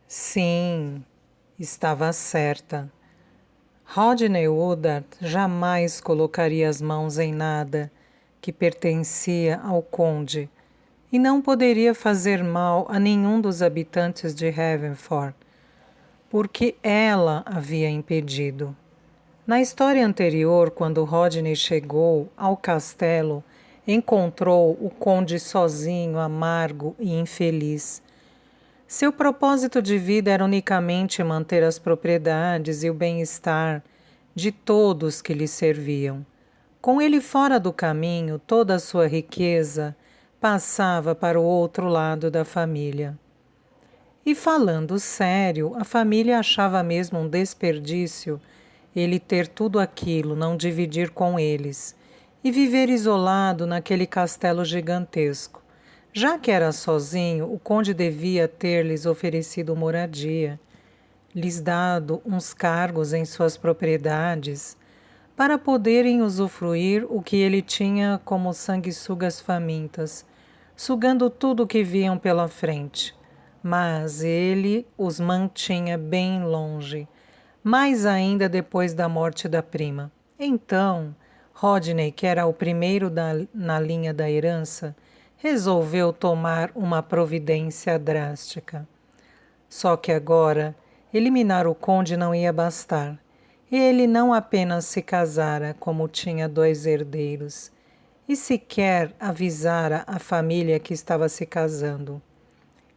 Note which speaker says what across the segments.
Speaker 1: Sim, estava certa. Rodney Woodard jamais colocaria as mãos em nada que pertencia ao conde e não poderia fazer mal a nenhum dos habitantes de Havenford, porque ela havia impedido. Na história anterior, quando Rodney chegou ao castelo, encontrou o conde sozinho, amargo e infeliz. Seu propósito de vida era unicamente manter as propriedades e o bem-estar de todos que lhe serviam. Com ele fora do caminho, toda a sua riqueza passava para o outro lado da família. E falando sério, a família achava mesmo um desperdício ele ter tudo aquilo, não dividir com eles, e viver isolado naquele castelo gigantesco. Já que era sozinho, o conde devia ter-lhes oferecido moradia, lhes dado uns cargos em suas propriedades, para poderem usufruir o que ele tinha como sanguessugas famintas, sugando tudo o que viam pela frente. Mas ele os mantinha bem longe, mais ainda depois da morte da prima. Então, Rodney, que era o primeiro na linha da herança, resolveu tomar uma providência drástica. Só que agora, eliminar o conde não ia bastar. Ele não apenas se casara, como tinha dois herdeiros, e sequer avisara a família que estava se casando.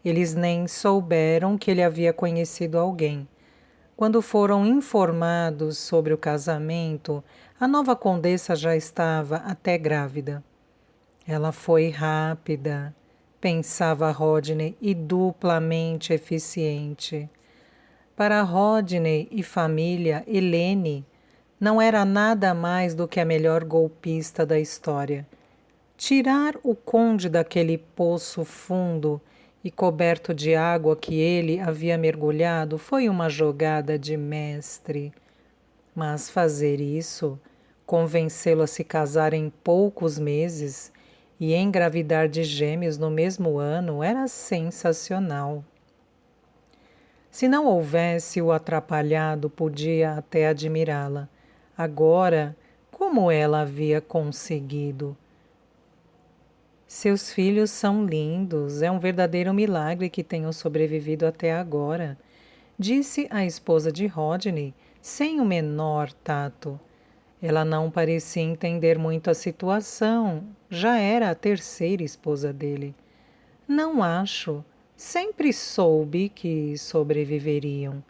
Speaker 1: Eles nem souberam que ele havia conhecido alguém. Quando foram informados sobre o casamento, a nova condessa já estava até grávida. Ela foi rápida, pensava Rodney, e duplamente eficiente. Para Rodney e família, Helene não era nada mais do que a melhor golpista da história. Tirar o conde daquele poço fundo e coberto de água que ele havia mergulhado foi uma jogada de mestre. Mas fazer isso, convencê-lo a se casar em poucos meses e engravidar de gêmeos no mesmo ano era sensacional. Se não houvesse o atrapalhado, podia até admirá-la. Agora, como ela havia conseguido? Seus filhos são lindos, é um verdadeiro milagre que tenham sobrevivido até agora, disse a esposa de Rodney, sem o menor tato. Ela não parecia entender muito a situação, já era a terceira esposa dele. Não acho. Sempre soube que sobreviveriam.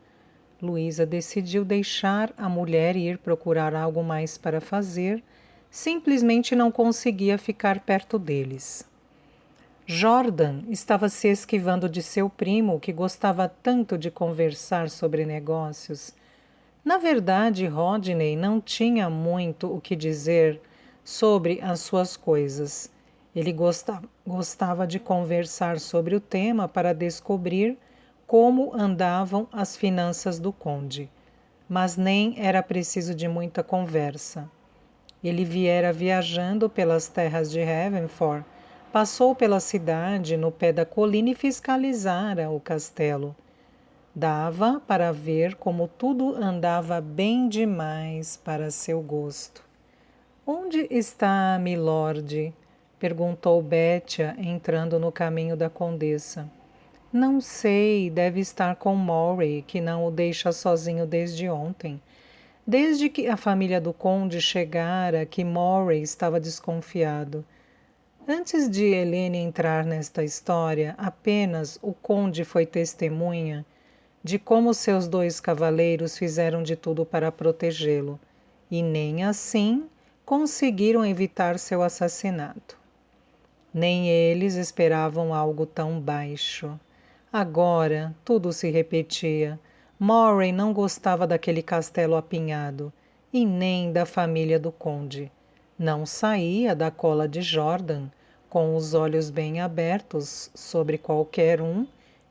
Speaker 1: Luísa decidiu deixar a mulher ir procurar algo mais para fazer, simplesmente não conseguia ficar perto deles. Jordan estava se esquivando de seu primo, que gostava tanto de conversar sobre negócios. Na verdade, Rodney não tinha muito o que dizer sobre as suas coisas. Ele gostava de conversar sobre o tema para descobrir como andavam as finanças do conde. Mas nem era preciso de muita conversa. Ele viera viajando pelas terras de Havenford, passou pela cidade no pé da colina e fiscalizara o castelo. Dava para ver como tudo andava bem demais para seu gosto. Onde está Milord? Perguntou Bétia, entrando no caminho da condessa. Não sei, deve estar com Maury, que não o deixa sozinho desde ontem. Desde que a família do conde chegara, que Maury estava desconfiado. Antes de Helene entrar nesta história, apenas o conde foi testemunha de como seus dois cavaleiros fizeram de tudo para protegê-lo, e nem assim conseguiram evitar seu assassinato. Nem eles esperavam algo tão baixo. Agora, tudo se repetia. Moray não gostava daquele castelo apinhado, e nem da família do conde. Não saía da cola de Jordan, com os olhos bem abertos sobre qualquer um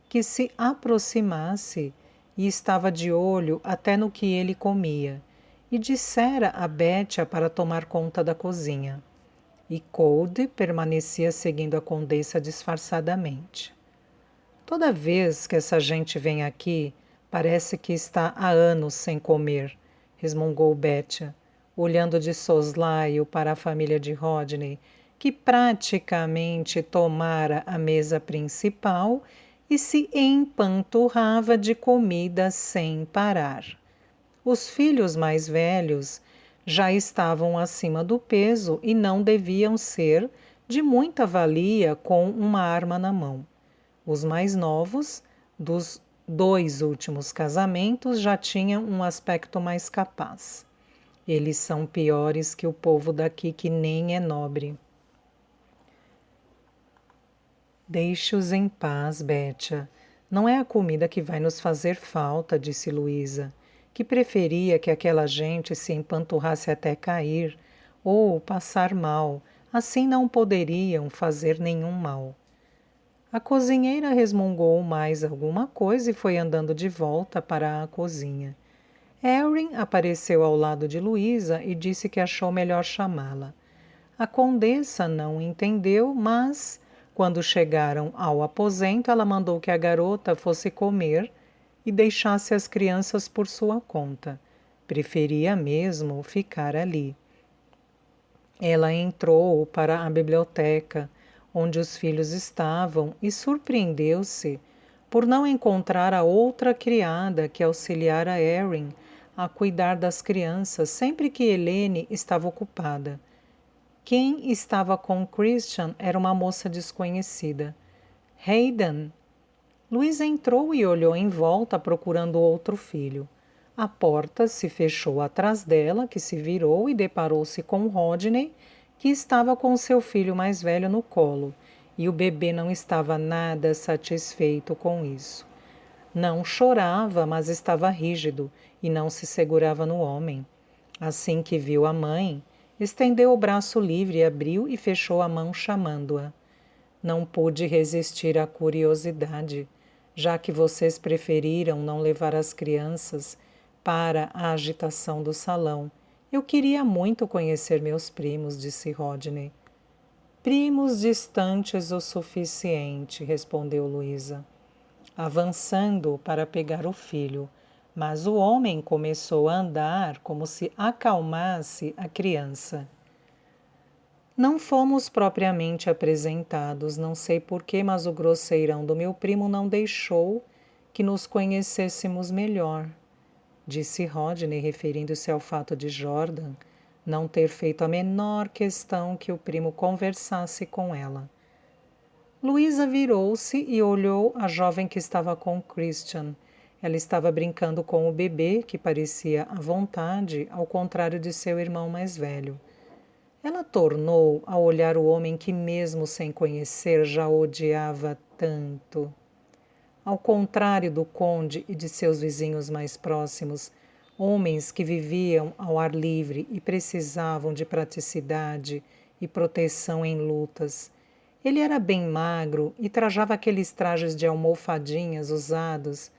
Speaker 1: que se aproximasse, e estava de olho até no que ele comia, e dissera a Bétia para tomar conta da cozinha. E Cold permanecia seguindo a condessa disfarçadamente. Toda vez que essa gente vem aqui, parece que está há anos sem comer, resmungou Betty, olhando de soslaio para a família de Rodney, que praticamente tomara a mesa principal e se empanturrava de comida sem parar. Os filhos mais velhos já estavam acima do peso e não deviam ser de muita valia com uma arma na mão. Os mais novos, dos 2 últimos casamentos, já tinham um aspecto mais capaz. Eles são piores que o povo daqui que nem é nobre. Deixe-os em paz, Bétia. Não é a comida que vai nos fazer falta, disse Luísa, que preferia que aquela gente se empanturrasse até cair ou passar mal, assim não poderiam fazer nenhum mal. A cozinheira resmungou mais alguma coisa e foi andando de volta para a cozinha. Erin apareceu ao lado de Luísa e disse que achou melhor chamá-la. A condessa não entendeu, mas, quando chegaram ao aposento, ela mandou que a garota fosse comer e deixasse as crianças por sua conta. Preferia mesmo ficar ali. Ela entrou para a biblioteca, onde os filhos estavam, e surpreendeu-se por não encontrar a outra criada que auxiliara Erin a cuidar das crianças sempre que Helene estava ocupada. Quem estava com Christian era uma moça desconhecida. Hayden. Luísa entrou e olhou em volta procurando outro filho. A porta se fechou atrás dela, que se virou e deparou-se com Rodney, que estava com seu filho mais velho no colo, e o bebê não estava nada satisfeito com isso. Não chorava, mas estava rígido e não se segurava no homem. Assim que viu a mãe, estendeu o braço livre, abriu e fechou a mão chamando-a. Não pude resistir à curiosidade, já que vocês preferiram não levar as crianças para a agitação do salão. Eu queria muito conhecer meus primos, disse Rodney. Primos distantes o suficiente, respondeu Luísa, avançando para pegar o filho, mas o homem começou a andar como se acalmasse a criança. Não fomos propriamente apresentados, não sei porquê, mas o grosseirão do meu primo não deixou que nos conhecêssemos melhor, disse Rodney, referindo-se ao fato de Jordan não ter feito a menor questão que o primo conversasse com ela. Luísa virou-se e olhou a jovem que estava com Christian. Ela estava brincando com o bebê, que parecia à vontade, ao contrário de seu irmão mais velho. Ela tornou a olhar o homem que, mesmo sem conhecer, já odiava tanto. Ao contrário do conde e de seus vizinhos mais próximos, homens que viviam ao ar livre e precisavam de praticidade e proteção em lutas, ele era bem magro e trajava aqueles trajes de almofadinhas usados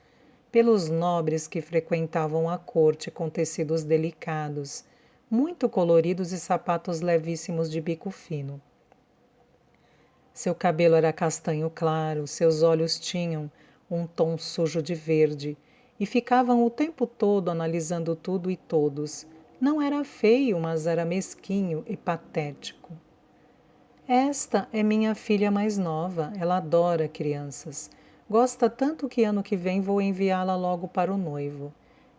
Speaker 1: pelos nobres que frequentavam a corte com tecidos delicados, muito coloridos e sapatos levíssimos de bico fino. Seu cabelo era castanho claro, seus olhos tinham um tom sujo de verde e ficavam o tempo todo analisando tudo e todos. Não era feio, mas era mesquinho e patético. Esta é minha filha mais nova. Ela adora crianças. Gosta tanto que ano que vem vou enviá-la logo para o noivo,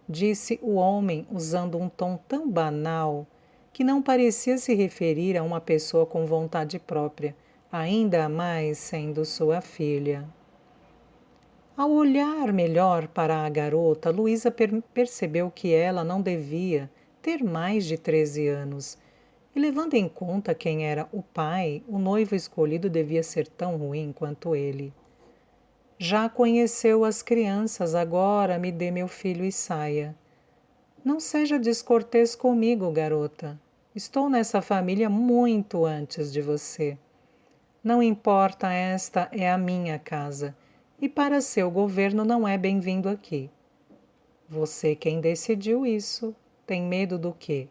Speaker 1: disse o homem usando um tom tão banal que não parecia se referir a uma pessoa com vontade própria, ainda mais sendo sua filha. Ao olhar melhor para a garota, Luísa percebeu que ela não devia ter mais de 13 anos. E levando em conta quem era o pai, o noivo escolhido devia ser tão ruim quanto ele. Já conheceu as crianças, agora me dê meu filho e saia. Não seja descortês comigo, garota. Estou nessa família muito antes de você. Não importa, esta é a minha casa, e para seu governo não é bem-vindo aqui. Você quem decidiu isso. Tem medo do quê?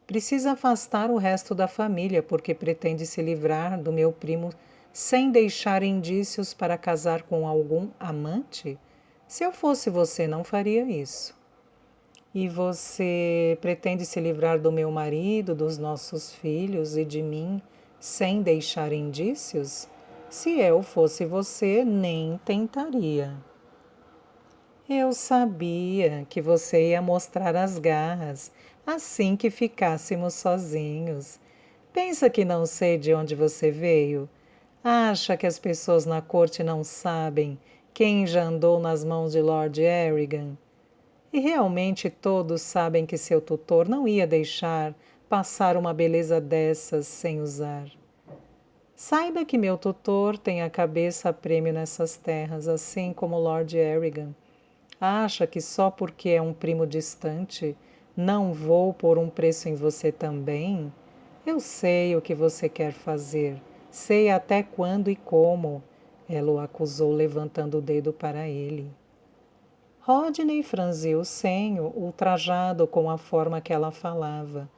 Speaker 1: Precisa afastar o resto da família porque pretende se livrar do meu primo sem deixar indícios para casar com algum amante? Se eu fosse você, não faria isso. E você pretende se livrar do meu marido, dos nossos filhos e de mim, sem deixar indícios? Se eu fosse você, nem tentaria. Eu sabia que você ia mostrar as garras assim que ficássemos sozinhos. Pensa que não sei de onde você veio? Acha que as pessoas na corte não sabem quem já andou nas mãos de Lord Errigan? E realmente todos sabem que seu tutor não ia deixar passar uma beleza dessas sem usar. Saiba que meu tutor tem a cabeça a prêmio nessas terras, assim como Lord Errigan. Acha que só porque é um primo distante, não vou pôr um preço em você também? Eu sei o que você quer fazer, sei até quando e como, ela o acusou levantando o dedo para ele. Rodney franziu o senho, ultrajado com a forma que ela falava.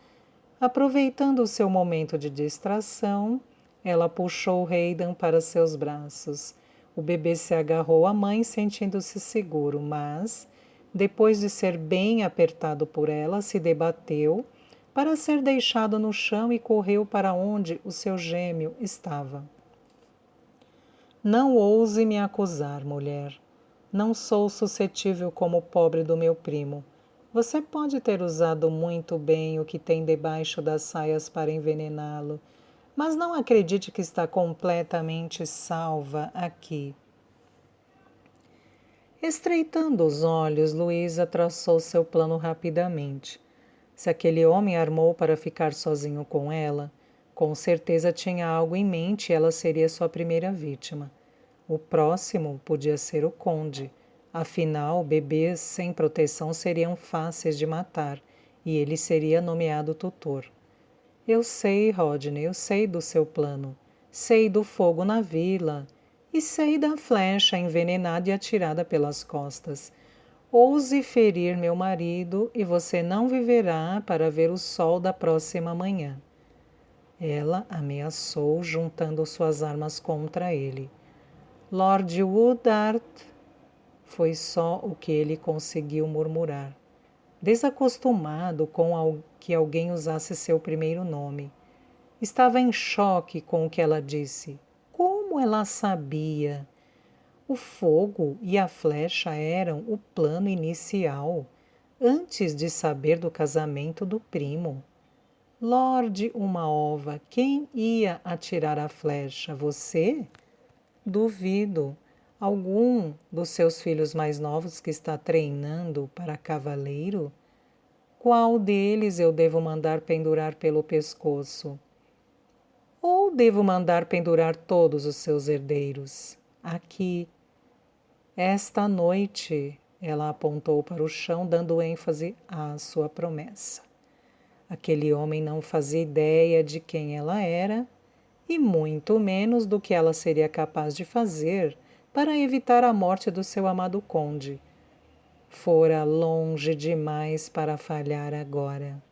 Speaker 1: Aproveitando o seu momento de distração, ela puxou Hayden para seus braços. O bebê se agarrou à mãe, sentindo-se seguro, mas, depois de ser bem apertado por ela, se debateu para ser deixado no chão e correu para onde o seu gêmeo estava. Não ouse me acusar, mulher. Não sou suscetível como o pobre do meu primo. Você pode ter usado muito bem o que tem debaixo das saias para envenená-lo, mas não acredite que está completamente salva aqui. Estreitando os olhos, Luísa traçou seu plano rapidamente. Se aquele homem armou para ficar sozinho com ela, com certeza tinha algo em mente e ela seria sua primeira vítima. O próximo podia ser o conde. Afinal, bebês sem proteção seriam fáceis de matar e ele seria nomeado tutor. Eu sei, Rodney, eu sei do seu plano. Sei do fogo na vila e sei da flecha envenenada e atirada pelas costas. Ouse ferir meu marido e você não viverá para ver o sol da próxima manhã. Ela ameaçou, juntando suas armas contra ele. Lord Woodard, foi só o que ele conseguiu murmurar, desacostumado com que alguém usasse seu primeiro nome. Estava em choque com o que ela disse. Como ela sabia? O fogo e a flecha eram o plano inicial, antes de saber do casamento do primo. Lorde uma ova, quem ia atirar a flecha? Você? Duvido. Algum dos seus filhos mais novos que está treinando para cavaleiro? Qual deles eu devo mandar pendurar pelo pescoço? Ou devo mandar pendurar todos os seus herdeiros? Aqui. Esta noite, ela apontou para o chão, dando ênfase à sua promessa. Aquele homem não fazia ideia de quem ela era e muito menos do que ela seria capaz de fazer para evitar a morte do seu amado conde. Fora longe demais para falhar agora.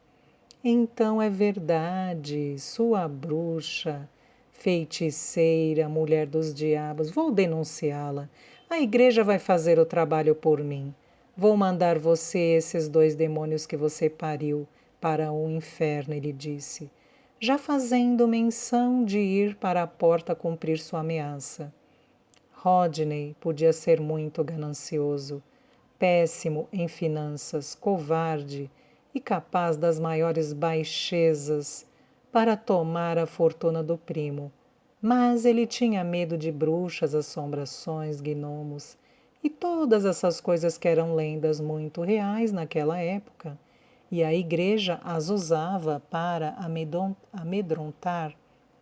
Speaker 1: Então é verdade, sua bruxa, feiticeira, mulher dos diabos, vou denunciá-la. A igreja vai fazer o trabalho por mim. Vou mandar você esses 2 demônios que você pariu para o inferno, ele disse, já fazendo menção de ir para a porta cumprir sua ameaça. Rodney podia ser muito ganancioso, péssimo em finanças, covarde e capaz das maiores baixezas para tomar a fortuna do primo. Mas ele tinha medo de bruxas, assombrações, gnomos e todas essas coisas que eram lendas muito reais naquela época, e a igreja as usava para amedrontar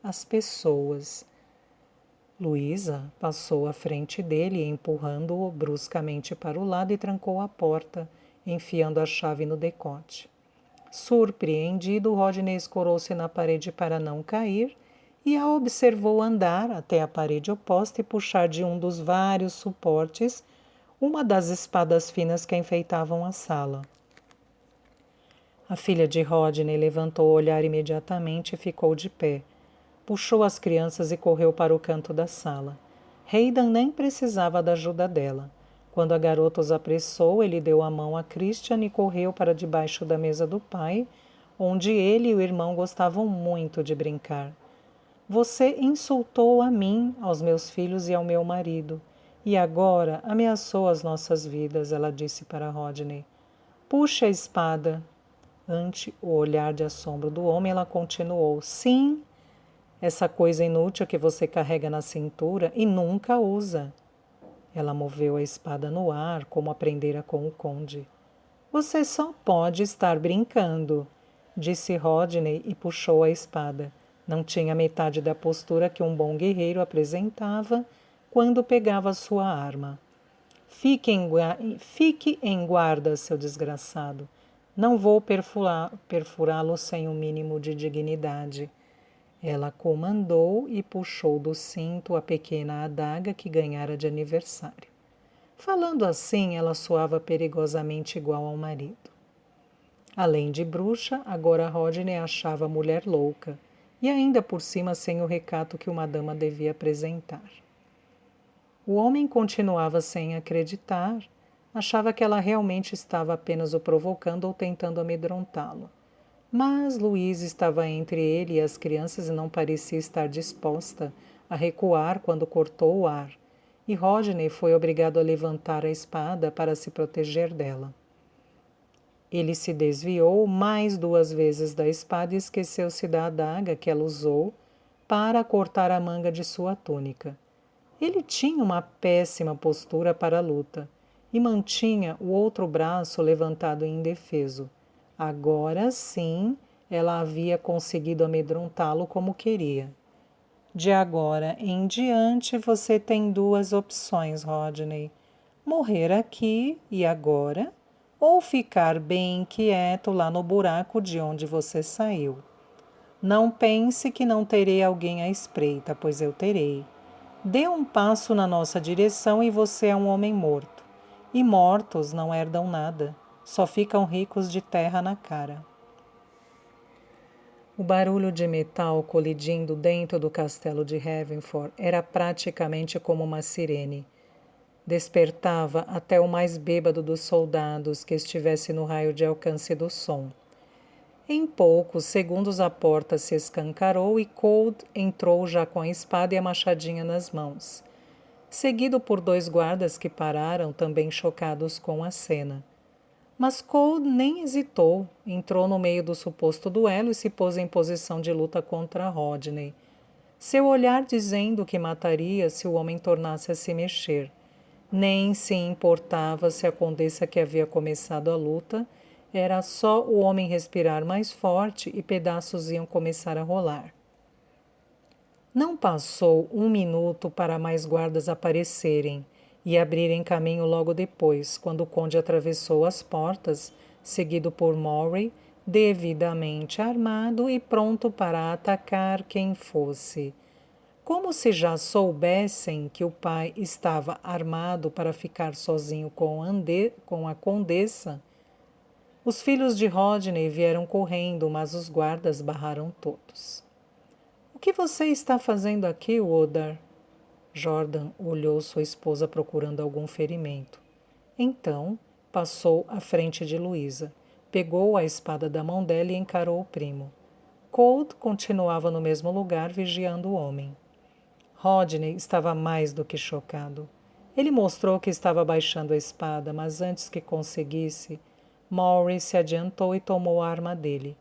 Speaker 1: as pessoas. Luísa passou à frente dele, empurrando-o bruscamente para o lado e trancou a porta, enfiando a chave no decote. Surpreendido, Rodney escorou-se na parede para não cair e a observou andar até a parede oposta e puxar de um dos vários suportes uma das espadas finas que enfeitavam a sala. A filha de Rodney levantou o olhar imediatamente e ficou de pé. Puxou as crianças e correu para o canto da sala. Hayden nem precisava da ajuda dela. Quando a garota os apressou, ele deu a mão a Christian e correu para debaixo da mesa do pai, onde ele e o irmão gostavam muito de brincar. Você insultou a mim, aos meus filhos e ao meu marido, e agora ameaçou as nossas vidas, ela disse para Rodney. Puxe a espada. Ante o olhar de assombro do homem, ela continuou. Sim, essa coisa inútil que você carrega na cintura e nunca usa. Ela moveu a espada no ar, como aprendera com o conde. Você só pode estar brincando, disse Rodney e puxou a espada. Não tinha metade da postura que um bom guerreiro apresentava quando pegava sua arma. Fique em guarda, seu desgraçado. Não vou perfurá-lo sem o mínimo de dignidade. Ela comandou e puxou do cinto a pequena adaga que ganhara de aniversário. Falando assim, ela soava perigosamente igual ao marido. Além de bruxa, agora Rodney achava a mulher louca, e ainda por cima sem o recato que uma dama devia apresentar. O homem continuava sem acreditar, achava que ela realmente estava apenas o provocando ou tentando amedrontá-lo. Mas Louise estava entre ele e as crianças e não parecia estar disposta a recuar quando cortou o ar, e Rodney foi obrigado a levantar a espada para se proteger dela. Ele se desviou mais 2 vezes da espada e esqueceu-se da adaga que ela usou para cortar a manga de sua túnica. Ele tinha uma péssima postura para a luta e mantinha o outro braço levantado e indefeso. Agora sim, ela havia conseguido amedrontá-lo como queria. De agora em diante, você tem 2 opções, Rodney. Morrer aqui e agora, ou ficar bem quieto lá no buraco de onde você saiu. Não pense que não terei alguém à espreita, pois eu terei. Dê um passo na nossa direção e você é um homem morto. E mortos não herdam nada, só ficam ricos de terra na cara. O barulho de metal colidindo dentro do castelo de Ravenford era praticamente como uma sirene. Despertava até o mais bêbado dos soldados que estivesse no raio de alcance do som. Em poucos segundos a porta se escancarou e Cold entrou já com a espada e a machadinha nas mãos, seguido por 2 guardas que pararam, também chocados com a cena. Mas Cold nem hesitou, entrou no meio do suposto duelo e se pôs em posição de luta contra Rodney. Seu olhar dizendo que mataria se o homem tornasse a se mexer. Nem se importava se a condessa que havia começado a luta era só o homem respirar mais forte e pedaços iam começar a rolar. Não passou 1 minuto para mais guardas aparecerem e abrirem caminho logo depois, quando o conde atravessou as portas, seguido por Maury, devidamente armado e pronto para atacar quem fosse. Como se já soubessem que o pai estava armado para ficar sozinho com a condessa, os filhos de Rodney vieram correndo, mas os guardas barraram todos. O que você está fazendo aqui, Woodard? Jordan olhou sua esposa procurando algum ferimento. Então, passou à frente de Luísa, pegou a espada da mão dela e encarou o primo. Cold continuava no mesmo lugar, vigiando o homem. Rodney estava mais do que chocado. Ele mostrou que estava baixando a espada, mas antes que conseguisse, Maury se adiantou e tomou a arma dele.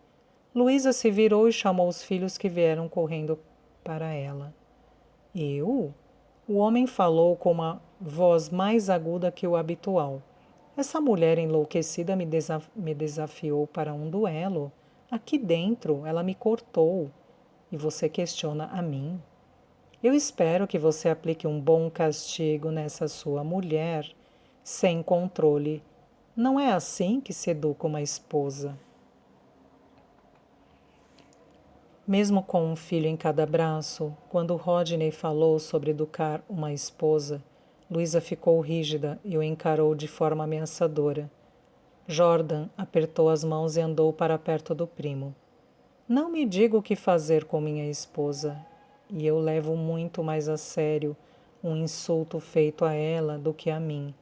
Speaker 1: Luísa se virou e chamou os filhos que vieram correndo para ela. Eu? O homem falou com uma voz mais aguda que o habitual. Essa mulher enlouquecida me desafiou para um duelo. Aqui dentro, ela me cortou. E você questiona a mim? Eu espero que você aplique um bom castigo nessa sua mulher sem controle. Não é assim que se educa uma esposa. Mesmo com um filho em cada braço, quando Rodney falou sobre educar uma esposa, Luísa ficou rígida e o encarou de forma ameaçadora. Jordan apertou as mãos e andou para perto do primo. Não me diga o que fazer com minha esposa. e eu levo muito mais a sério um insulto feito a ela do que a mim.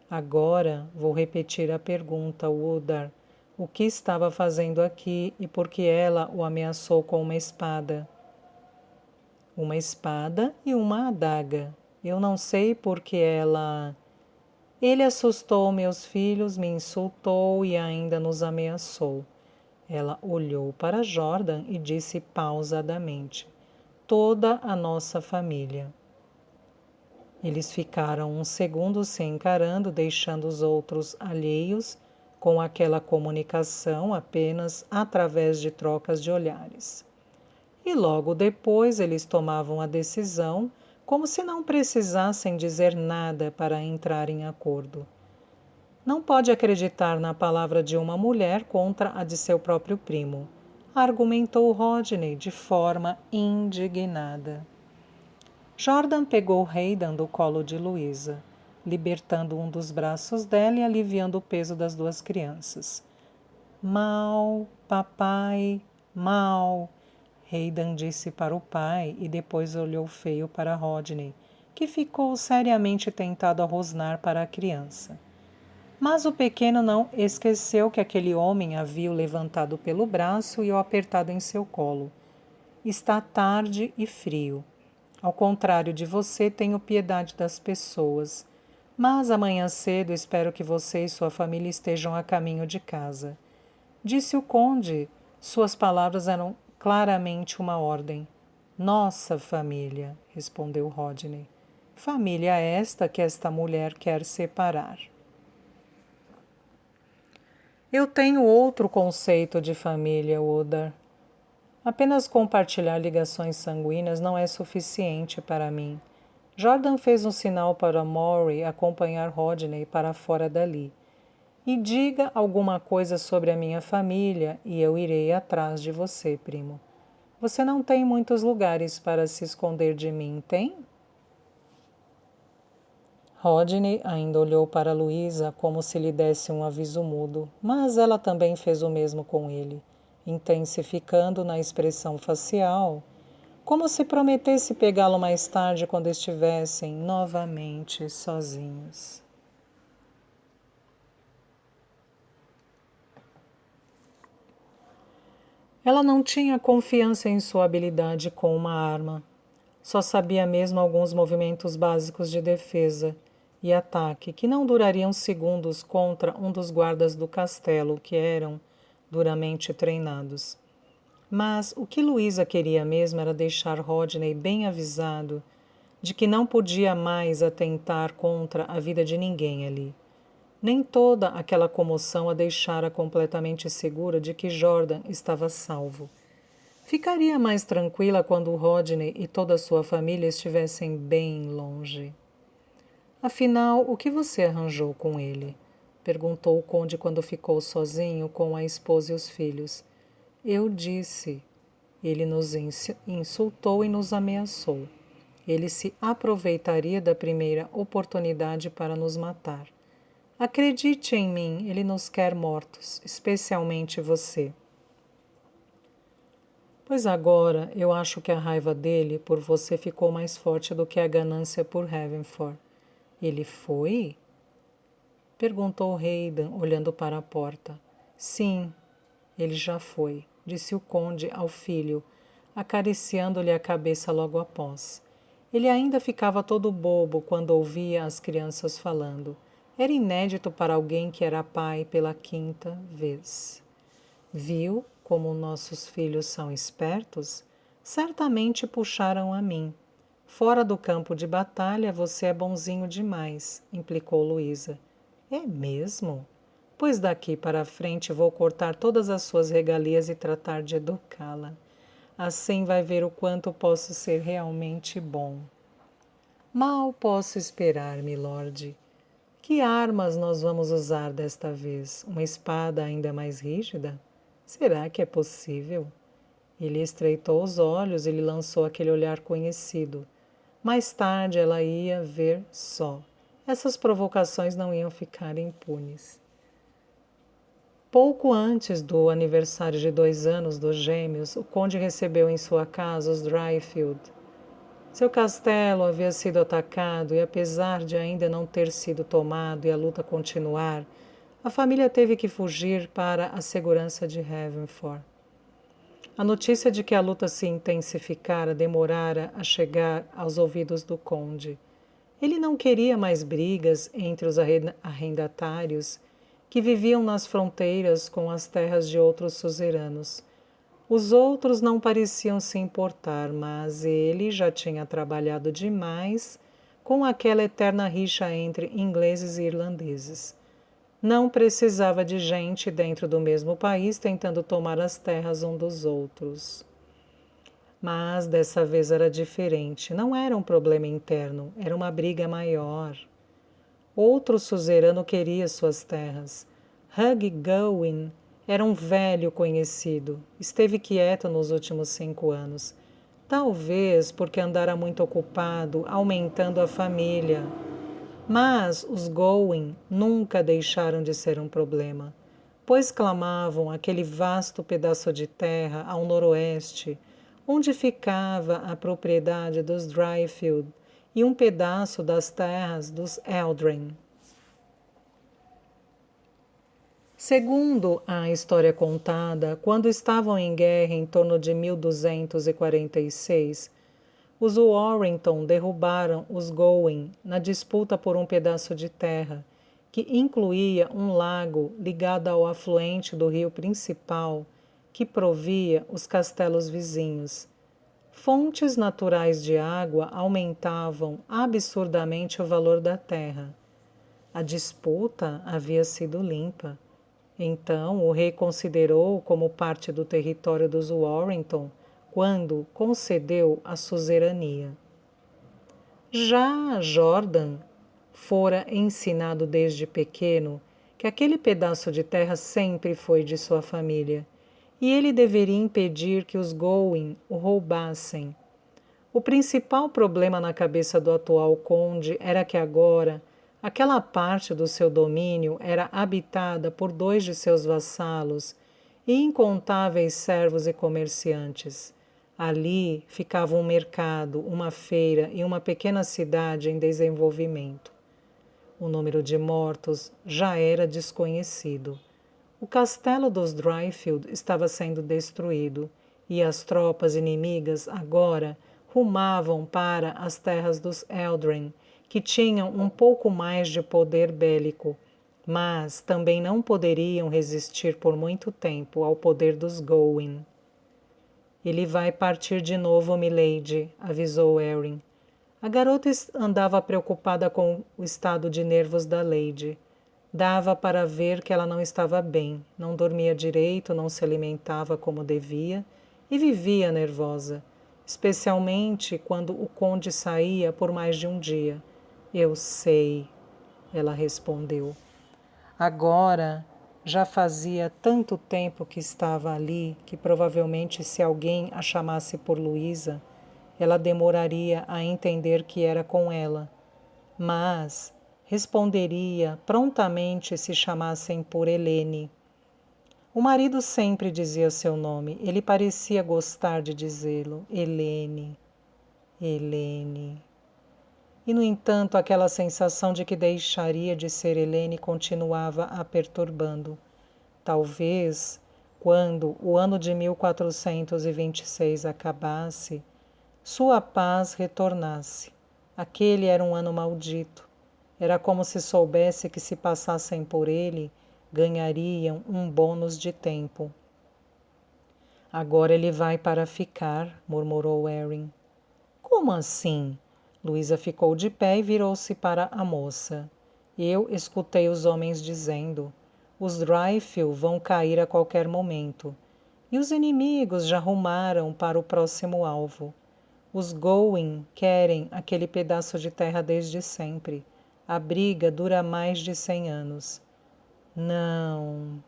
Speaker 1: Agora vou repetir a pergunta, Woodar. O que estava fazendo aqui e por que ela o ameaçou com uma espada? Uma espada e uma adaga. Eu não sei por que ela... Ele assustou meus filhos, me insultou e ainda nos ameaçou. Ela olhou para Jordan e disse pausadamente: toda a nossa família. Eles ficaram uns segundos se encarando, deixando os outros alheios com aquela comunicação apenas através de trocas de olhares. E logo depois eles tomavam a decisão, como se não precisassem dizer nada para entrar em acordo. Não pode acreditar na palavra de uma mulher contra a de seu próprio primo, argumentou Rodney de forma indignada. Jordan pegou Hayden do colo de Louisa, libertando um dos braços dela e aliviando o peso das duas crianças. Mal, papai, mal, Hayden disse para o pai e depois olhou feio para Rodney, que ficou seriamente tentado a rosnar para a criança. Mas o pequeno não esqueceu que aquele homem havia o levantado pelo braço e o apertado em seu colo. Está tarde e frio. Ao contrário de você, tenho piedade das pessoas. Mas amanhã cedo espero que você e sua família estejam a caminho de casa. Disse o conde. Suas palavras eram claramente uma ordem. Nossa família, respondeu Rodney. Família esta que esta mulher quer separar. Eu tenho outro conceito de família, Woodar. Apenas compartilhar ligações sanguíneas não é suficiente para mim. Jordan fez um sinal para Maury acompanhar Rodney para fora dali. E diga alguma coisa sobre a minha família e eu irei atrás de você, primo. Você não tem muitos lugares para se esconder de mim, tem? Rodney ainda olhou para Louisa como se lhe desse um aviso mudo, mas ela também fez o mesmo com ele, intensificando na expressão facial, como se prometesse pegá-lo mais tarde quando estivessem novamente sozinhos. Ela não tinha confiança em sua habilidade com uma arma. Só sabia mesmo alguns movimentos básicos de defesa e ataque que não durariam segundos contra um dos guardas do castelo, que eram duramente treinados. Mas o que Luísa queria mesmo era deixar Rodney bem avisado de que não podia mais atentar contra a vida de ninguém ali. Nem toda aquela comoção a deixara completamente segura de que Jordan estava salvo. Ficaria mais tranquila quando Rodney e toda a sua família estivessem bem longe. Afinal, o que você arranjou com ele? Perguntou o conde quando ficou sozinho com a esposa e os filhos. Eu disse. Ele nos insultou e nos ameaçou. Ele se aproveitaria da primeira oportunidade para nos matar. Acredite em mim, ele nos quer mortos, especialmente você. Pois agora eu acho que a raiva dele por você ficou mais forte do que a ganância por Havenford. Ele foi? Perguntou Hayden, olhando para a porta. Sim, ele já foi, disse o conde ao filho, acariciando-lhe a cabeça logo após. Ele ainda ficava todo bobo quando ouvia as crianças falando. Era inédito para alguém que era pai pela quinta vez. Viu como nossos filhos são espertos? Certamente puxaram a mim. Fora do campo de batalha, você é bonzinho demais, implicou Luísa. É mesmo? Pois daqui para frente vou cortar todas as suas regalias e tratar de educá-la. Assim vai ver o quanto posso ser realmente bom. Mal posso esperar, milord. Que armas nós vamos usar desta vez? Uma espada ainda mais rígida? Será que é possível? Ele estreitou os olhos e lhe lançou aquele olhar conhecido. Mais tarde ela ia ver só. Essas provocações não iam ficar impunes. Pouco antes do aniversário de 2 anos dos gêmeos, o conde recebeu em sua casa os Dryfield. Seu castelo havia sido atacado e, apesar de ainda não ter sido tomado e a luta continuar, a família teve que fugir para a segurança de Havenford. A notícia de que a luta se intensificara demorara a chegar aos ouvidos do conde. Ele não queria mais brigas entre os arrendatários que viviam nas fronteiras com as terras de outros suzeranos. Os outros não pareciam se importar, mas ele já tinha trabalhado demais com aquela eterna rixa entre ingleses e irlandeses. Não precisava de gente dentro do mesmo país tentando tomar as terras um dos outros. Mas dessa vez era diferente. Não era um problema interno, era uma briga maior. Outro suzerano queria suas terras. Hugh Gawain era um velho conhecido. Esteve quieto nos últimos 5 anos. Talvez porque andara muito ocupado, aumentando a família. Mas os Gawain nunca deixaram de ser um problema, pois clamavam aquele vasto pedaço de terra ao noroeste, onde ficava a propriedade dos Dryfield e um pedaço das terras dos Eldrin. Segundo a história contada, quando estavam em guerra em torno de 1246, os Warrington derrubaram os Gawain na disputa por um pedaço de terra, que incluía um lago ligado ao afluente do rio principal, que provia os castelos vizinhos. Fontes naturais de água aumentavam absurdamente o valor da terra. A disputa havia sido limpa. Então o rei considerou como parte do território dos Warrington quando concedeu a suzerania. Já Jordan fora ensinado desde pequeno que aquele pedaço de terra sempre foi de sua família, e ele deveria impedir que os Gawain o roubassem. O principal problema na cabeça do atual conde era que agora aquela parte do seu domínio era habitada por 2 de seus vassalos e incontáveis servos e comerciantes. Ali ficava um mercado, uma feira e uma pequena cidade em desenvolvimento. O número de mortos já era desconhecido. O castelo dos Dryfield estava sendo destruído e as tropas inimigas agora rumavam para as terras dos Eldrin, que tinham um pouco mais de poder bélico, mas também não poderiam resistir por muito tempo ao poder dos Gawain. Ele vai partir de novo, milady, avisou Erin. A garota andava preocupada com o estado de nervos da lady. Dava para ver que ela não estava bem, não dormia direito, não se alimentava como devia e vivia nervosa, especialmente quando o conde saía por mais de um dia. Eu sei, ela respondeu. Agora, já fazia tanto tempo que estava ali que provavelmente se alguém a chamasse por Luísa, ela demoraria a entender que era com ela, mas responderia prontamente se chamassem por Helene. O marido sempre dizia seu nome, ele parecia gostar de dizê-lo. Helene, Helene. E, no entanto, aquela sensação de que deixaria de ser Helene continuava a perturbando. Talvez, quando o ano de 1426 acabasse, sua paz retornasse. Aquele era um ano maldito. Era como se soubesse que se passassem por ele, ganhariam um bônus de tempo. Agora ele vai para ficar, murmurou Erin. Como assim? Luísa ficou de pé e virou-se para a moça. Eu escutei os homens dizendo: os Dryfield vão cair a qualquer momento. E os inimigos já rumaram para o próximo alvo. Os Gawain querem aquele pedaço de terra desde sempre. A briga dura mais de 100 anos. Não,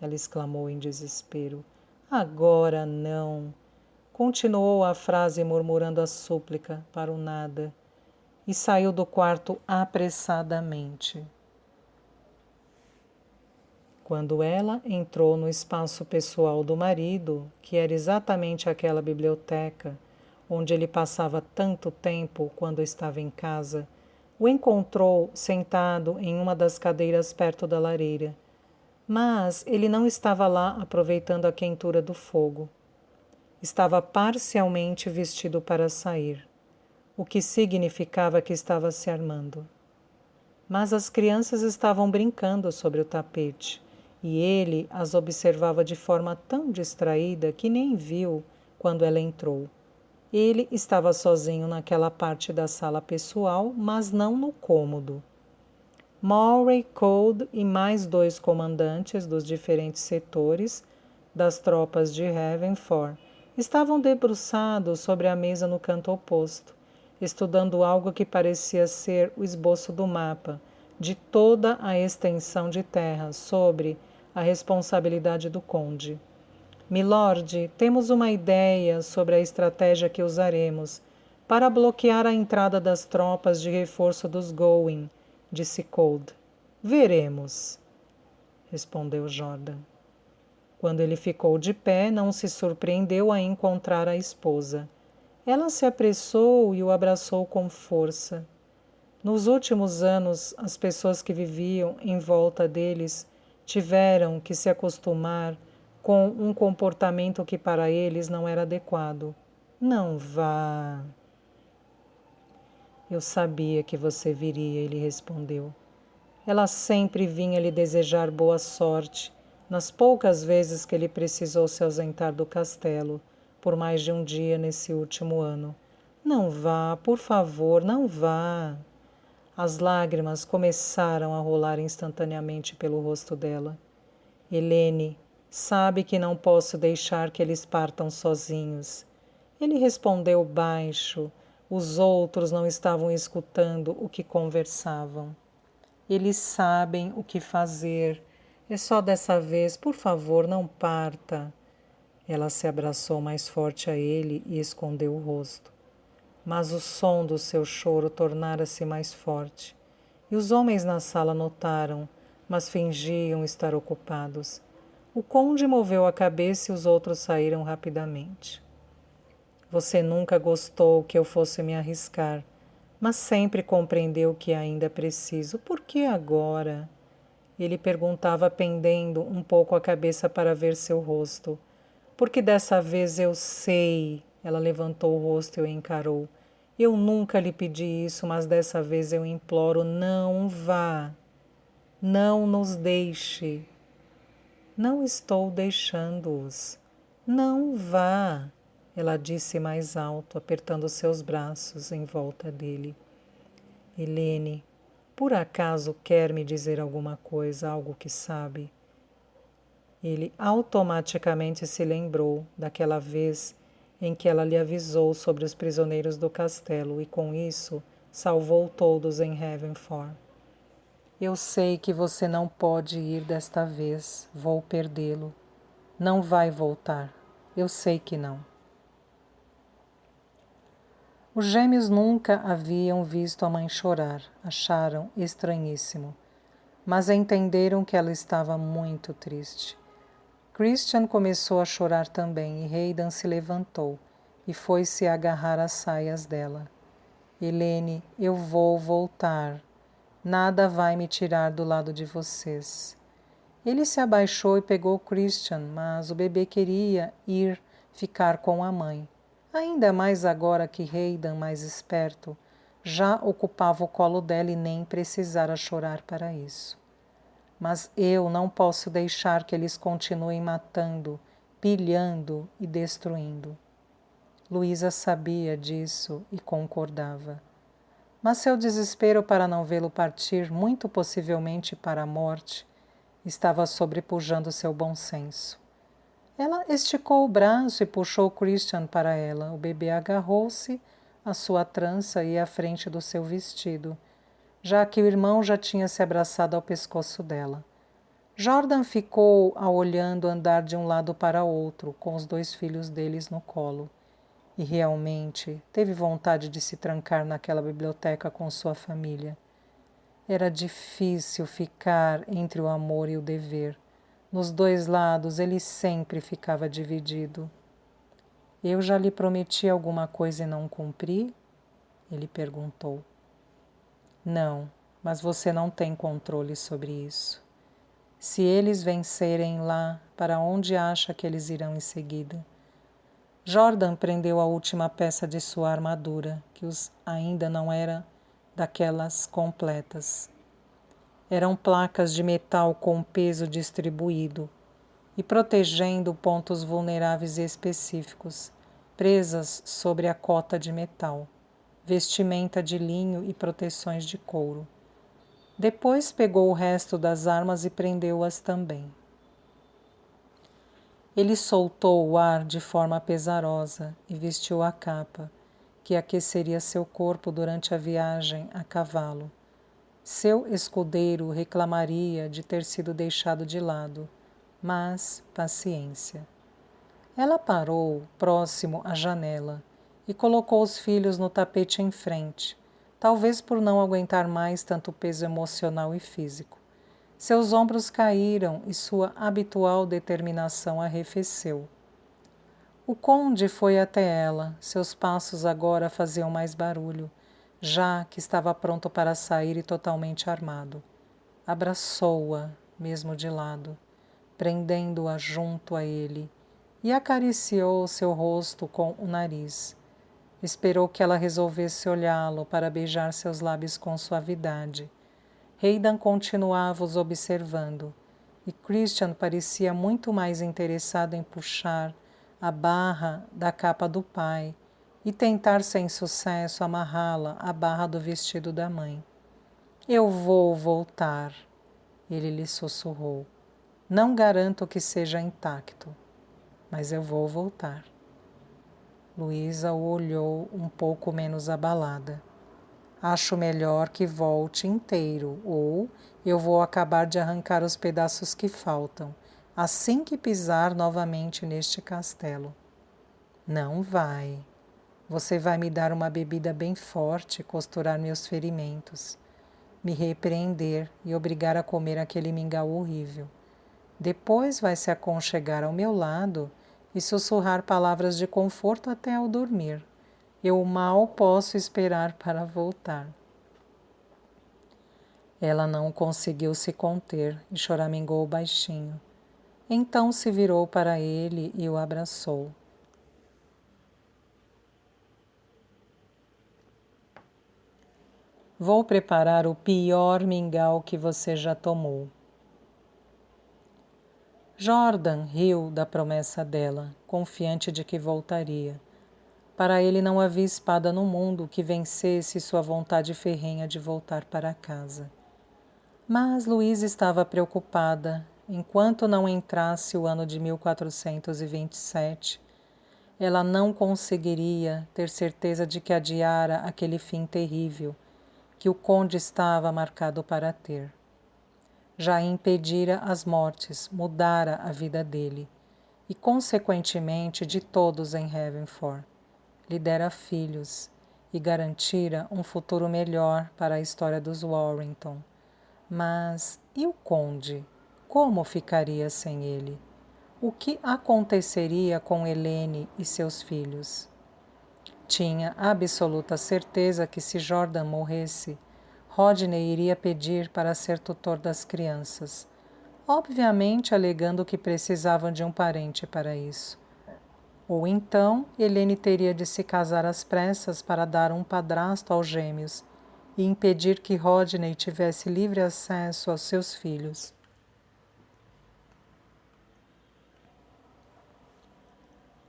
Speaker 1: ela exclamou em desespero. Agora não. Continuou a frase murmurando a súplica para o nada e saiu do quarto apressadamente. Quando ela entrou no espaço pessoal do marido, que era exatamente aquela biblioteca, onde ele passava tanto tempo quando estava em casa, o encontrou sentado em uma das cadeiras perto da lareira. Mas ele não estava lá aproveitando a quentura do fogo. Estava parcialmente vestido para sair, o que significava que estava se armando. Mas as crianças estavam brincando sobre o tapete, e ele as observava de forma tão distraída que nem viu quando ela entrou. Ele estava sozinho naquela parte da sala pessoal, mas não no cômodo. Murray, Cold e mais 2 comandantes dos diferentes setores das tropas de Ravenford estavam debruçados sobre a mesa no canto oposto, estudando algo que parecia ser o esboço do mapa de toda a extensão de terra sobre a responsabilidade do conde. Milord, temos uma ideia sobre a estratégia que usaremos para bloquear a entrada das tropas de reforço dos Going, disse Cold. Veremos, respondeu Jordan. Quando ele ficou de pé, não se surpreendeu a encontrar a esposa. Ela se apressou e o abraçou com força. Nos últimos anos, as pessoas que viviam em volta deles tiveram que se acostumar com um comportamento que para eles não era adequado. Não vá. Eu sabia que você viria, ele respondeu. Ela sempre vinha lhe desejar boa sorte, nas poucas vezes que ele precisou se ausentar do castelo, por mais de um dia nesse último ano. Não vá, por favor, não vá. As lágrimas começaram a rolar instantaneamente pelo rosto dela. Helene, sabe que não posso deixar que eles partam sozinhos. Ele respondeu baixo. Os outros não estavam escutando o que conversavam. Eles sabem o que fazer. É só dessa vez, por favor, não parta. Ela se abraçou mais forte a ele e escondeu o rosto. Mas o som do seu choro tornara-se mais forte. E os homens na sala notaram, mas fingiam estar ocupados. O conde moveu a cabeça e os outros saíram rapidamente. Você nunca gostou que eu fosse me arriscar, mas sempre compreendeu que ainda é preciso. Por que agora? Ele perguntava, pendendo um pouco a cabeça para ver seu rosto. Porque dessa vez eu sei. Ela levantou o rosto e o encarou. Eu nunca lhe pedi isso, mas dessa vez eu imploro, não vá. Não nos deixe. Não estou deixando-os. Não vá. Ela disse mais alto, apertando seus braços em volta dele. Helene, por acaso quer me dizer alguma coisa, algo que sabe? Ele automaticamente se lembrou daquela vez em que ela lhe avisou sobre os prisioneiros do castelo e, com isso, salvou todos em Ravenford. Eu sei que você não pode ir desta vez. Vou perdê-lo. Não vai voltar. Eu sei que não. Os gêmeos nunca haviam visto a mãe chorar. Acharam estranhíssimo. Mas entenderam que ela estava muito triste. Christian começou a chorar também e Heidan se levantou e foi se agarrar às saias dela. Helene, eu vou voltar. Nada vai me tirar do lado de vocês. Ele se abaixou e pegou Christian, mas o bebê queria ir ficar com a mãe. Ainda mais agora que Heidan, mais esperto, já ocupava o colo dela e nem precisara chorar para isso. Mas eu não posso deixar que eles continuem matando, pilhando e destruindo. Luísa sabia disso e concordava. Mas seu desespero para não vê-lo partir, muito possivelmente para a morte, estava sobrepujando seu bom senso. Ela esticou o braço e puxou Christian para ela. O bebê agarrou-se à sua trança e à frente do seu vestido, já que o irmão já tinha se abraçado ao pescoço dela. Jordan ficou a olhando andar de um lado para outro, com os 2 filhos deles no colo. E realmente teve vontade de se trancar naquela biblioteca com sua família. Era difícil ficar entre o amor e o dever. Nos 2 lados ele sempre ficava dividido. Eu já lhe prometi alguma coisa e não cumpri? Ele perguntou. Não, mas você não tem controle sobre isso. Se eles vencerem lá, para onde acha que eles irão em seguida? Jordan prendeu a última peça de sua armadura, que ainda não era daquelas completas. Eram placas de metal com peso distribuído e protegendo pontos vulneráveis específicos, presas sobre a cota de metal, vestimenta de linho e proteções de couro. Depois pegou o resto das armas e prendeu-as também. Ele soltou o ar de forma pesarosa e vestiu a capa, que aqueceria seu corpo durante a viagem a cavalo. Seu escudeiro reclamaria de ter sido deixado de lado, mas paciência. Ela parou próximo à janela e colocou os filhos no tapete em frente, talvez por não aguentar mais tanto peso emocional e físico. Seus ombros caíram e sua habitual determinação arrefeceu. O conde foi até ela, seus passos agora faziam mais barulho, já que estava pronto para sair e totalmente armado. Abraçou-a, mesmo de lado, prendendo-a junto a ele, e acariciou seu rosto com o nariz. Esperou que ela resolvesse olhá-lo para beijar seus lábios com suavidade. Heidan continuava os observando, e Christian parecia muito mais interessado em puxar a barra da capa do pai e tentar sem sucesso amarrá-la à barra do vestido da mãe. Eu vou voltar, ele lhe sussurrou. Não garanto que seja intacto, mas eu vou voltar. Luísa o olhou um pouco menos abalada. Acho melhor que volte inteiro, ou eu vou acabar de arrancar os pedaços que faltam, assim que pisar novamente neste castelo. Não vai. Você vai me dar uma bebida bem forte e costurar meus ferimentos, me repreender e obrigar a comer aquele mingau horrível. Depois vai se aconchegar ao meu lado e sussurrar palavras de conforto até ao dormir. Eu mal posso esperar para voltar. Ela não conseguiu se conter e choramingou baixinho. Então se virou para ele e o abraçou. Vou preparar o pior mingau que você já tomou. Jordan riu da promessa dela, confiante de que voltaria. Para ele não havia espada no mundo que vencesse sua vontade ferrenha de voltar para casa. Mas Luísa estava preocupada. Enquanto não entrasse o ano de 1427, ela não conseguiria ter certeza de que adiara aquele fim terrível que o conde estava marcado para ter. Já impedira as mortes, mudara a vida dele e, consequentemente, de todos em Heavenford. Lhe dera filhos e garantira um futuro melhor para a história dos Warrington. Mas e o conde? Como ficaria sem ele? O que aconteceria com Helene e seus filhos? Tinha absoluta certeza que se Jordan morresse, Rodney iria pedir para ser tutor das crianças, obviamente alegando que precisavam de um parente para isso. Ou então, Helene teria de se casar às pressas para dar um padrasto aos gêmeos e impedir que Rodney tivesse livre acesso aos seus filhos.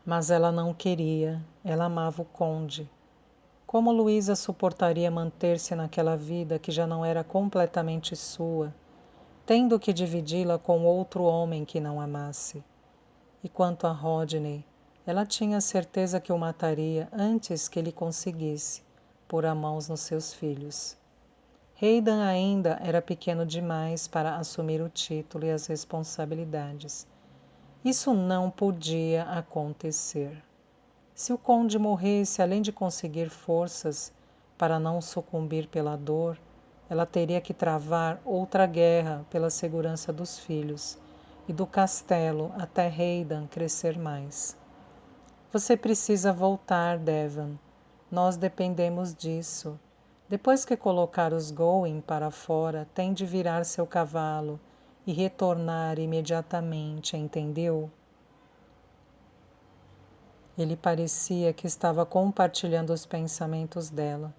Speaker 1: Mas ela não queria, ela amava o conde. Como Luísa suportaria manter-se naquela vida que já não era completamente sua, tendo que dividi-la com outro homem que não amasse? E quanto a Rodney, ela tinha certeza que o mataria antes que ele conseguisse pôr as mãos nos seus filhos. Heidan ainda era pequeno demais para assumir o título e as responsabilidades. Isso não podia acontecer. Se o conde morresse, além de conseguir forças para não sucumbir pela dor, ela teria que travar outra guerra pela segurança dos filhos e do castelo até Heidan crescer mais. Você precisa voltar, Devon. Nós dependemos disso. Depois que colocar os Going para fora, tem de virar seu cavalo e retornar imediatamente, entendeu? Ele parecia que estava compartilhando os pensamentos dela,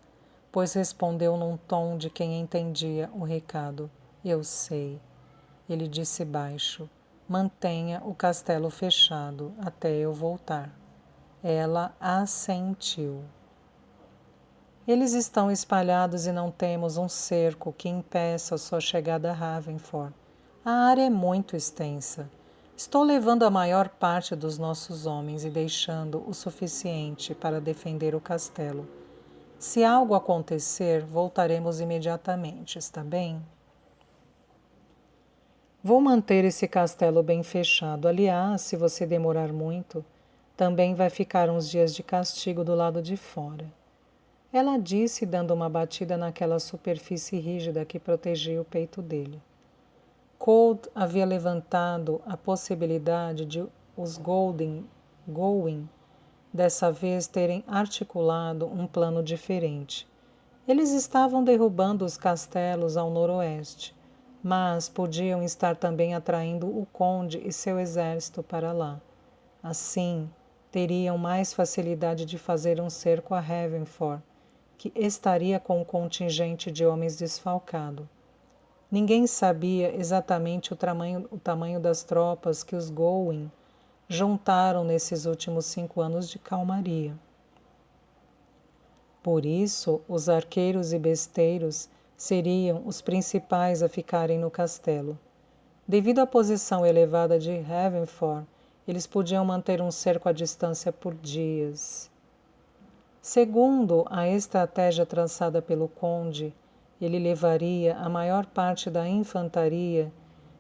Speaker 1: pois respondeu num tom de quem entendia o recado. Eu sei. Ele disse baixo. Mantenha o castelo fechado até eu voltar. Ela assentiu. Eles estão espalhados e não temos um cerco que impeça sua chegada a Ravenford. A área é muito extensa. Estou levando a maior parte dos nossos homens e deixando o suficiente para defender o castelo. Se algo acontecer, voltaremos imediatamente, está bem? Vou manter esse castelo bem fechado. Aliás, se você demorar muito, também vai ficar uns dias de castigo do lado de fora. Ela disse, dando uma batida naquela superfície rígida que protegia o peito dele. Cold havia levantado a possibilidade de os Going dessa vez terem articulado um plano diferente. Eles estavam derrubando os castelos ao noroeste, mas podiam estar também atraindo o conde e seu exército para lá. Assim, teriam mais facilidade de fazer um cerco a Ravenford, que estaria com um contingente de homens desfalcado. Ninguém sabia exatamente o tamanho das tropas que os Going juntaram nesses últimos 5 anos de calmaria. Por isso, os arqueiros e besteiros seriam os principais a ficarem no castelo. Devido à posição elevada de Ravenford, eles podiam manter um cerco à distância por dias. Segundo a estratégia traçada pelo conde, ele levaria a maior parte da infantaria,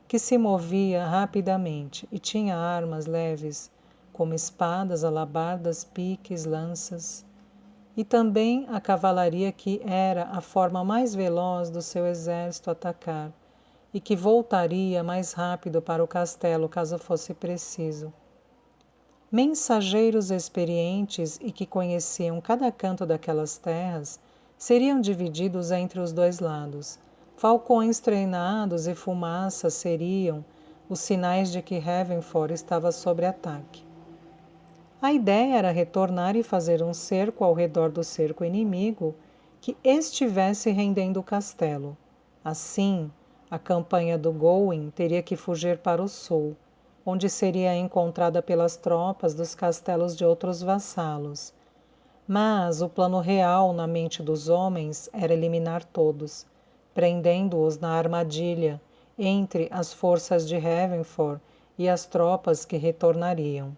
Speaker 1: que se movia rapidamente e tinha armas leves, como espadas, alabardas, piques, lanças, e também a cavalaria, que era a forma mais veloz do seu exército atacar e que voltaria mais rápido para o castelo caso fosse preciso. Mensageiros experientes e que conheciam cada canto daquelas terras seriam divididos entre os dois lados. Falcões treinados e fumaça seriam os sinais de que Ravenford estava sob ataque. A ideia era retornar e fazer um cerco ao redor do cerco inimigo que estivesse rendendo o castelo. Assim, a campanha do Going teria que fugir para o sul, onde seria encontrada pelas tropas dos castelos de outros vassalos. Mas o plano real na mente dos homens era eliminar todos, prendendo-os na armadilha entre as forças de Ravenford e as tropas que retornariam.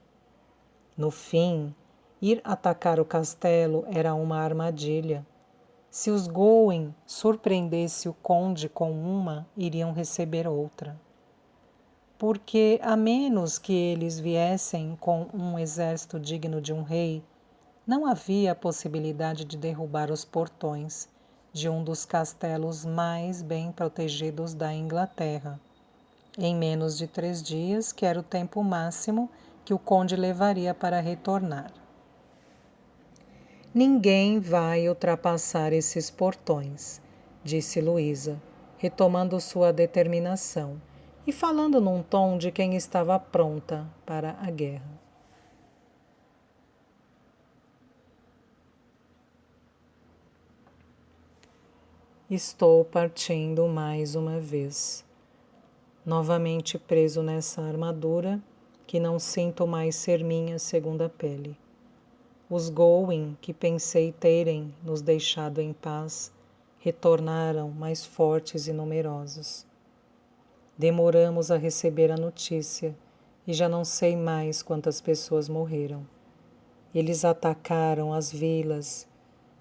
Speaker 1: No fim, ir atacar o castelo era uma armadilha. Se os Going surpreendesse o conde com uma, iriam receber outra. Porque, a menos que eles viessem com um exército digno de um rei, não havia a possibilidade de derrubar os portões de um dos castelos mais bem protegidos da Inglaterra, em menos de 3 dias, que era o tempo máximo que o conde levaria para retornar. Ninguém vai ultrapassar esses portões, disse Luísa, retomando sua determinação e falando num tom de quem estava pronta para a guerra. Estou partindo mais uma vez, novamente preso nessa armadura que não sinto mais ser minha segunda pele. Os Going, que pensei terem nos deixado em paz, retornaram mais fortes e numerosos. Demoramos a receber a notícia e já não sei mais quantas pessoas morreram. Eles atacaram as vilas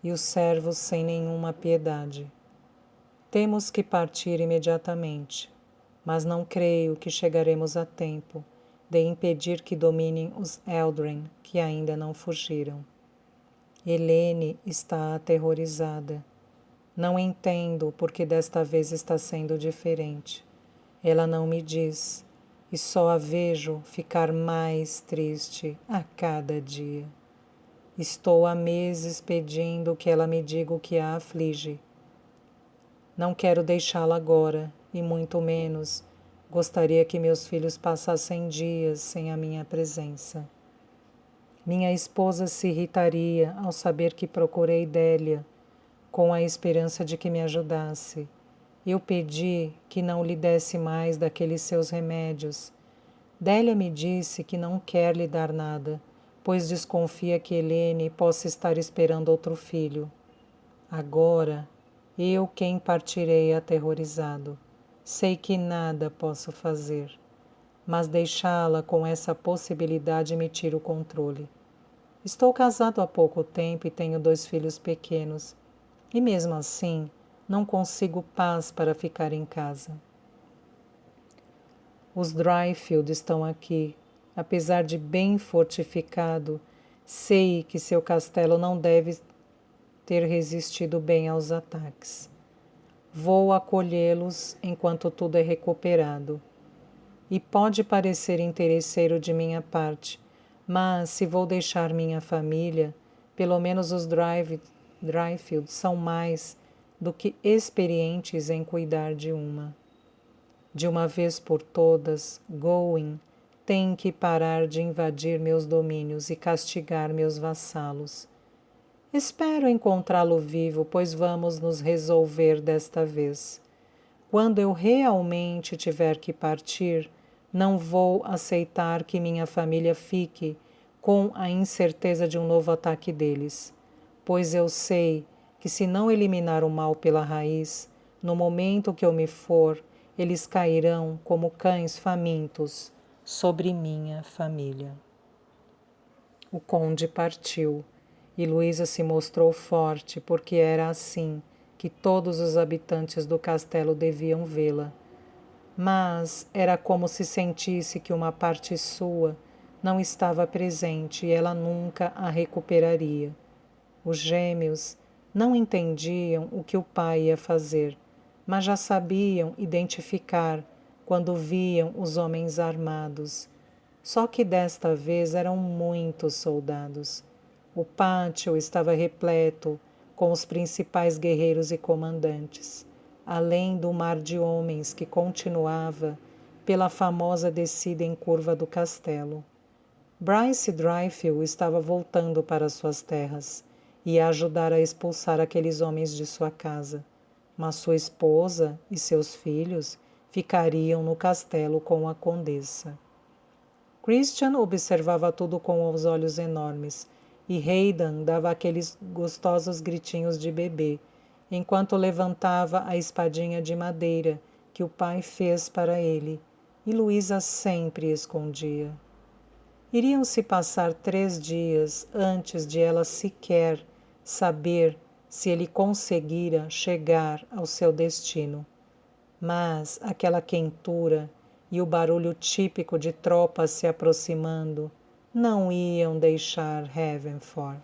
Speaker 1: e os servos sem nenhuma piedade. Temos que partir imediatamente, mas não creio que chegaremos a tempo de impedir que dominem os Eldren, que ainda não fugiram. Helene está aterrorizada. Não entendo por que desta vez está sendo diferente. Ela não me diz, e só a vejo ficar mais triste a cada dia. Estou há meses pedindo que ela me diga o que a aflige. Não quero deixá-la agora, e muito menos gostaria que meus filhos passassem dias sem a minha presença. Minha esposa se irritaria ao saber que procurei Délia, com a esperança de que me ajudasse. Eu pedi que não lhe desse mais daqueles seus remédios. Délia me disse que não quer lhe dar nada, pois desconfia que Helene possa estar esperando outro filho. Agora, eu quem partirei aterrorizado. Sei que nada posso fazer, mas deixá-la com essa possibilidade me tira o controle. Estou casado há pouco tempo e tenho 2 filhos pequenos, e mesmo assim não consigo paz para ficar em casa. Os Dryfield estão aqui. Apesar de bem fortificado, sei que seu castelo não deve ter resistido bem aos ataques. Vou acolhê-los enquanto tudo é recuperado. E pode parecer interesseiro de minha parte, mas se vou deixar minha família, pelo menos os Dryfield são mais do que experientes em cuidar de uma. De uma vez por todas, Gawain tem que parar de invadir meus domínios e castigar meus vassalos. Espero encontrá-lo vivo, pois vamos nos resolver desta vez. Quando eu realmente tiver que partir, não vou aceitar que minha família fique com a incerteza de um novo ataque deles, pois eu sei que se não eliminar o mal pela raiz, no momento que eu me for, eles cairão como cães famintos sobre minha família. O conde partiu, e Luísa se mostrou forte, porque era assim que todos os habitantes do castelo deviam vê-la. Mas era como se sentisse que uma parte sua não estava presente e ela nunca a recuperaria. Os gêmeos não entendiam o que o pai ia fazer, mas já sabiam identificar quando viam os homens armados. Só que desta vez eram muitos soldados. O pátio estava repleto com os principais guerreiros e comandantes, além do mar de homens que continuava pela famosa descida em curva do castelo. Bryce Dryfield estava voltando para suas terras e ia ajudar a expulsar aqueles homens de sua casa, mas sua esposa e seus filhos ficariam no castelo com a condessa. Christian observava tudo com os olhos enormes, e Hayden dava aqueles gostosos gritinhos de bebê, enquanto levantava a espadinha de madeira que o pai fez para ele, e Luísa sempre escondia. Iriam se passar 3 dias antes de ela sequer saber se ele conseguira chegar ao seu destino. Mas aquela quentura e o barulho típico de tropas se aproximando não iam deixar Havenford.